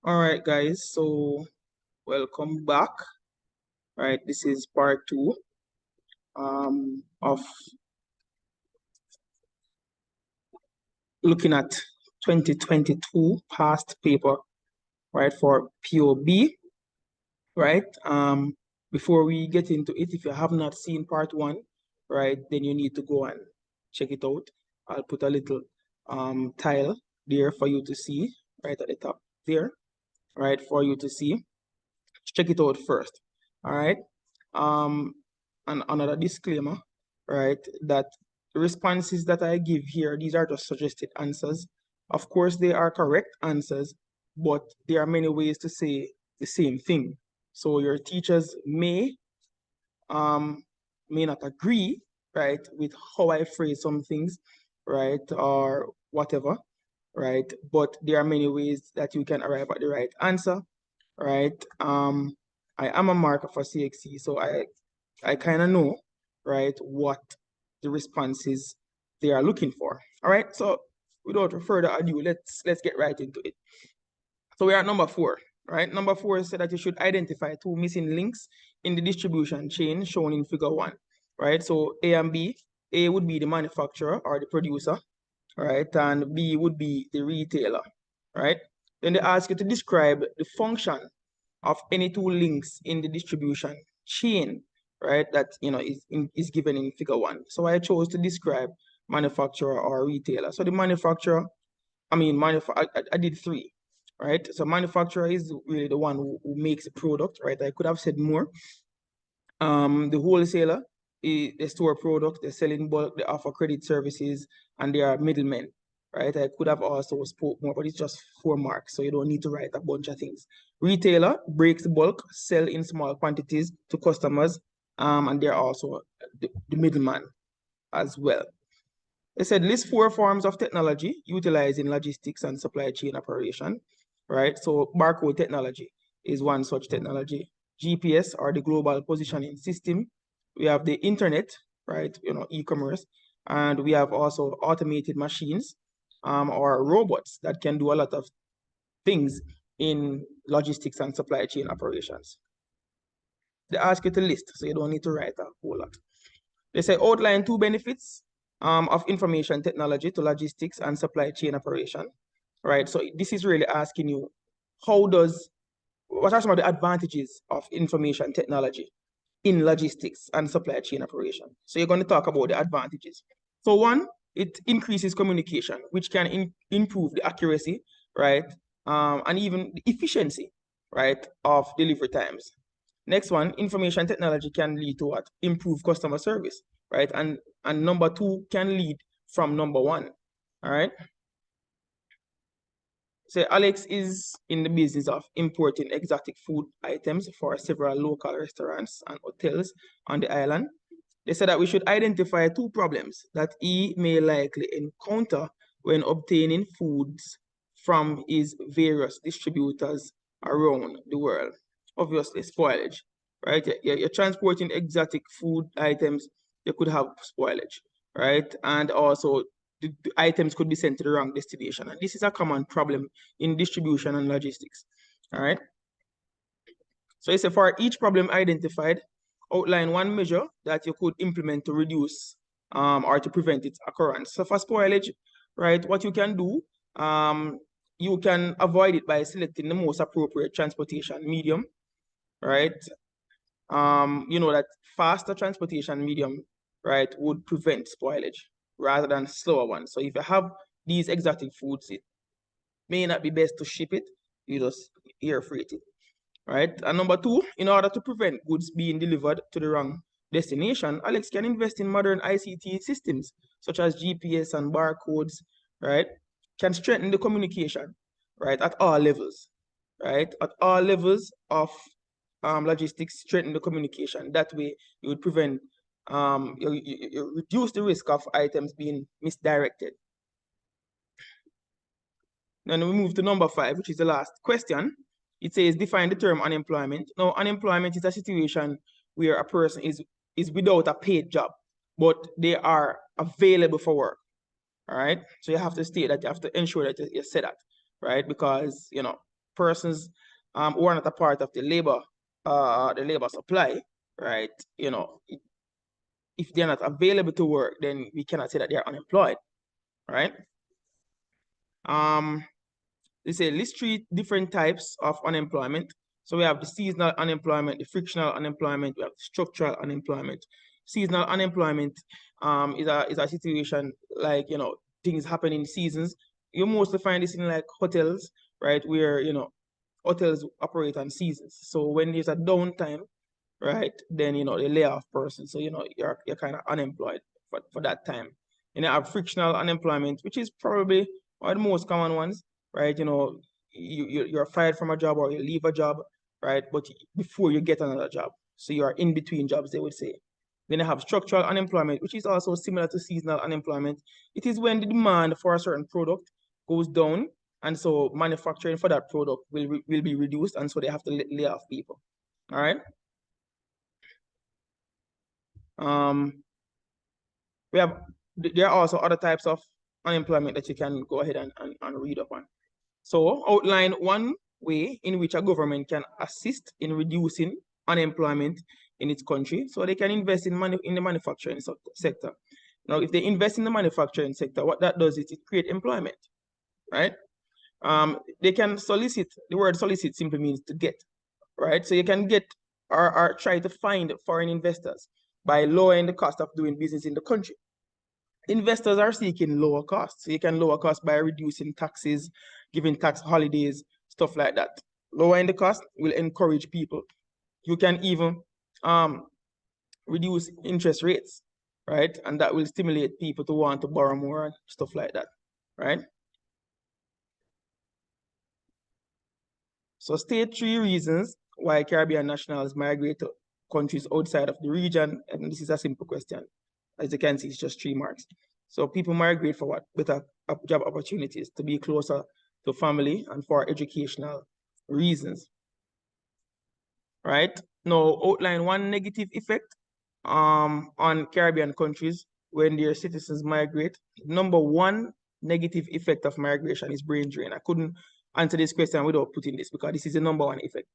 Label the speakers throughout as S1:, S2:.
S1: All right, guys, so welcome back. Right, this is part two of looking at 2022 past paper, right, for POB, right? Before we get into it, if you have not seen part one, right, then you need to go and check it out. I'll put a little tile there for you to see, right at the top there, right, for you to see. Check it out first, all right? And another disclaimer, right, that the responses that I give here, these are just suggested answers. Of course, they are correct answers, but there are many ways to say the same thing. So your teachers may not agree, right, with how I phrase some things, right, or whatever, right? But there are many ways that you can arrive at the right answer, right? I am a marker for CXC, so I kind of know, right, what the responses they are looking for. All right, so without further ado, let's get right into it. So we are at number 4, right? Number 4 said that you should identify 2 missing links in the distribution chain shown in figure 1, right? So A and B. A would be the manufacturer or the producer, right? And B would be the retailer, right? Then they ask you to describe the function of any 2 links in the distribution chain, right? That is given in figure 1. So I chose to describe manufacturer or retailer. So the manufacturer, I did 3, right? So manufacturer is really the one who makes a product, right? I could have said more. The wholesaler, they store product, they sell in bulk, they offer credit services, and they are middlemen, right? I could have also spoke more, but it's just 4 marks, so you don't need to write a bunch of things. Retailer breaks the bulk, sell in small quantities to customers, and they're also the middleman as well. They said list 4 forms of technology utilized in logistics and supply chain operation, right? So barcode technology is one such technology. GPS, or the global positioning system. We have the internet, right? E-commerce, and we have also automated machines, or robots that can do a lot of things in logistics and supply chain operations. They ask you to list, so you don't need to write a whole lot. They say outline 2 benefits of information technology to logistics and supply chain operation, right? So this is really asking you, what are some of the advantages of information technology in logistics and supply chain operation? So you're going to talk about the advantages. So 1, it increases communication, which can improve the accuracy, right? And even the efficiency, right, of delivery times. Next one, information technology can lead to what? Improve customer service, right? And number 2 can lead from number 1, all right? So Alex is in the business of importing exotic food items for several local restaurants and hotels on the island. They said that we should identify 2 problems that he may likely encounter when obtaining foods from his various distributors around the world. Obviously, spoilage, right? You're transporting exotic food items, you could have spoilage, right? And also, the items could be sent to the wrong destination. And this is a common problem in distribution and logistics, all right? So it's for each problem identified, outline 1 measure that you could implement to reduce or to prevent its occurrence. So for spoilage, right, what you can do, you can avoid it by selecting the most appropriate transportation medium, right? That faster transportation medium, right, would prevent spoilage rather than slower ones. So if you have these exotic foods, it may not be best to ship it, you just air freight it, right? And number 2, in order to prevent goods being delivered to the wrong destination, Alex can invest in modern ICT systems, such as GPS and barcodes, right? Can strengthen the communication, right, at all levels, right? At all levels of logistics, strengthen the communication. That way, you would prevent, you reduce the risk of items being misdirected. Then we move to number 5, which is the last question. It says, define the term unemployment. Now, unemployment is a situation where a person is without a paid job, but they are available for work, all right? So you have to state that, you have to ensure that you say that, right? Because, persons who are not a part of the labor supply, right? You know, if they're not available to work, then we cannot say that they're unemployed, right? They say list 3 different types of unemployment. So we have the seasonal unemployment, the frictional unemployment, we have structural unemployment. Seasonal unemployment is a situation like, you know, things happen in seasons. You mostly find this in like hotels, right? Where, you know, hotels operate on seasons. So when there's a downtime, right, then, you know, they lay off person. So, you know, you're kind of unemployed for that time. And you have frictional unemployment, which is probably one of the most common ones, right? You know, you're fired from a job or you leave a job, right? But before you get another job. So you are in between jobs, they would say. Then you have structural unemployment, which is also similar to seasonal unemployment. It is when the demand for a certain product goes down, and so manufacturing for that product will be reduced, and so they have to lay off people. All right. There are also other types of unemployment that you can go ahead and read up on. So outline one way in which a government can assist in reducing unemployment in its country. So they can invest in the manufacturing sector. Now, if they invest in the manufacturing sector, what that does is it creates employment, right? They can solicit. The word solicit simply means to get, right? So you can get or try to find foreign investors by lowering the cost of doing business in the country. Investors are seeking lower costs. So you can lower costs by reducing taxes, giving tax holidays, stuff like that. Lowering the cost will encourage people. You can even reduce interest rates, right? And that will stimulate people to want to borrow more and stuff like that, right? So state 3 reasons why Caribbean nationals migrate to countries outside of the region. And this is a simple question. As you can see, it's just 3 marks. So people migrate for what? Better job opportunities, to be closer to family, and for educational reasons. Right? Now, outline one negative effect on Caribbean countries when their citizens migrate. Number 1 negative effect of migration is brain drain. I couldn't answer this question without putting this, because this is the number 1 effect,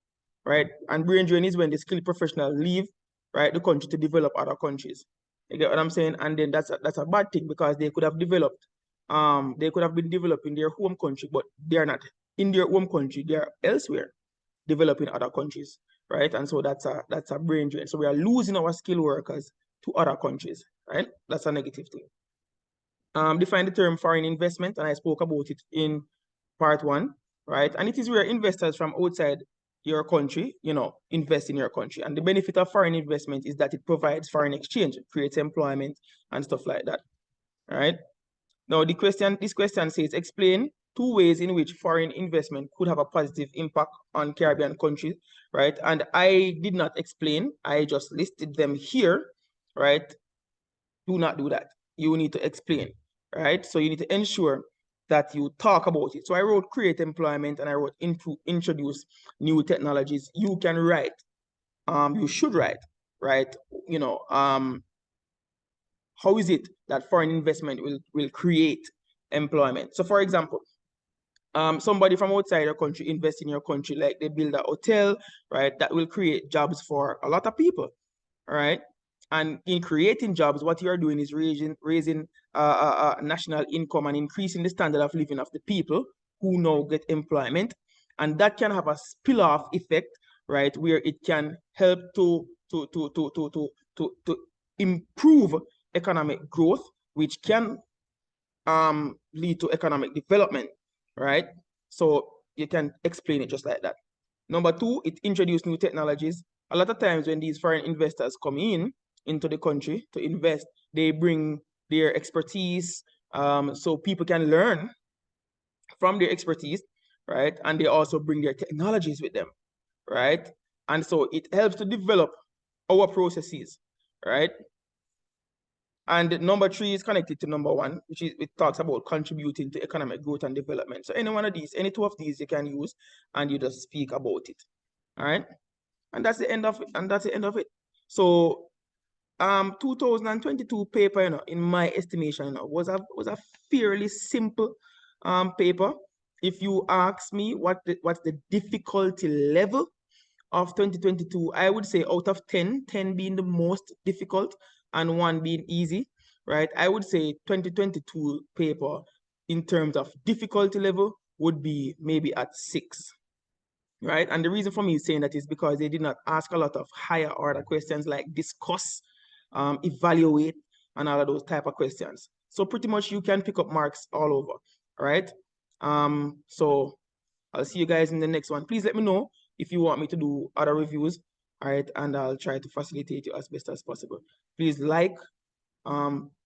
S1: right? And brain drain is when the skilled professionals leave, right, the country to develop other countries. You get what I'm saying? And then that's a bad thing, because they could have developed, they could have been developing their home country, but they are not in their home country. They are elsewhere, developing other countries, right? And so that's a brain drain. So we are losing our skilled workers to other countries, right? That's a negative thing. Define the term foreign investment, and I spoke about it in part 1, right? And it is where investors from outside your country, you know, invest in your country. And the benefit of foreign investment is that it provides foreign exchange, creates employment and stuff like that, right? Now, this question says, explain 2 ways in which foreign investment could have a positive impact on Caribbean countries, right? And I did not explain, I just listed them here, right? Do not do that. You need to explain, right? So you need to ensure that you talk about it. So I wrote create employment, and I wrote introduce new technologies. You can write, you should write, right? You know, how is it that foreign investment will create employment? So for example, somebody from outside your country invest in your country, like they build a hotel, right? That will create jobs for a lot of people, right? And in creating jobs, what you're doing is raising national income and increasing the standard of living of the people who now get employment. And that can have a spill-off effect, right? Where it can help to improve economic growth, which can lead to economic development, right? So you can explain it just like that. Number 2, it introduced new technologies. A lot of times when these foreign investors come into the country to invest, they bring their expertise, so people can learn from their expertise, right? And they also bring their technologies with them, right? And so it helps to develop our processes, right? And number 3 is connected to number 1, which is, it talks about contributing to economic growth and development. So any one of these, any 2 of these you can use, and you just speak about it. All right. And that's the end of it. So 2022 paper, you know, in my estimation, you know, was a fairly simple paper. if you ask me what's the difficulty level of 2022, I would say out of 10, 10 being the most difficult and 1 being easy, right? I would say 2022 paper in terms of difficulty level would be maybe at 6, right? And the reason for me saying that is because they did not ask a lot of higher order questions like discuss, evaluate, and all of those type of questions. So pretty much you can pick up marks all over, right? So I'll see you guys in the next one. Please let me know if you want me to do other reviews, all right? And I'll try to facilitate you as best as possible. Please like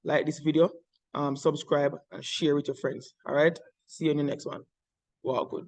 S1: this video, subscribe, and share with your friends, all right? See you in the next one. Wow, good.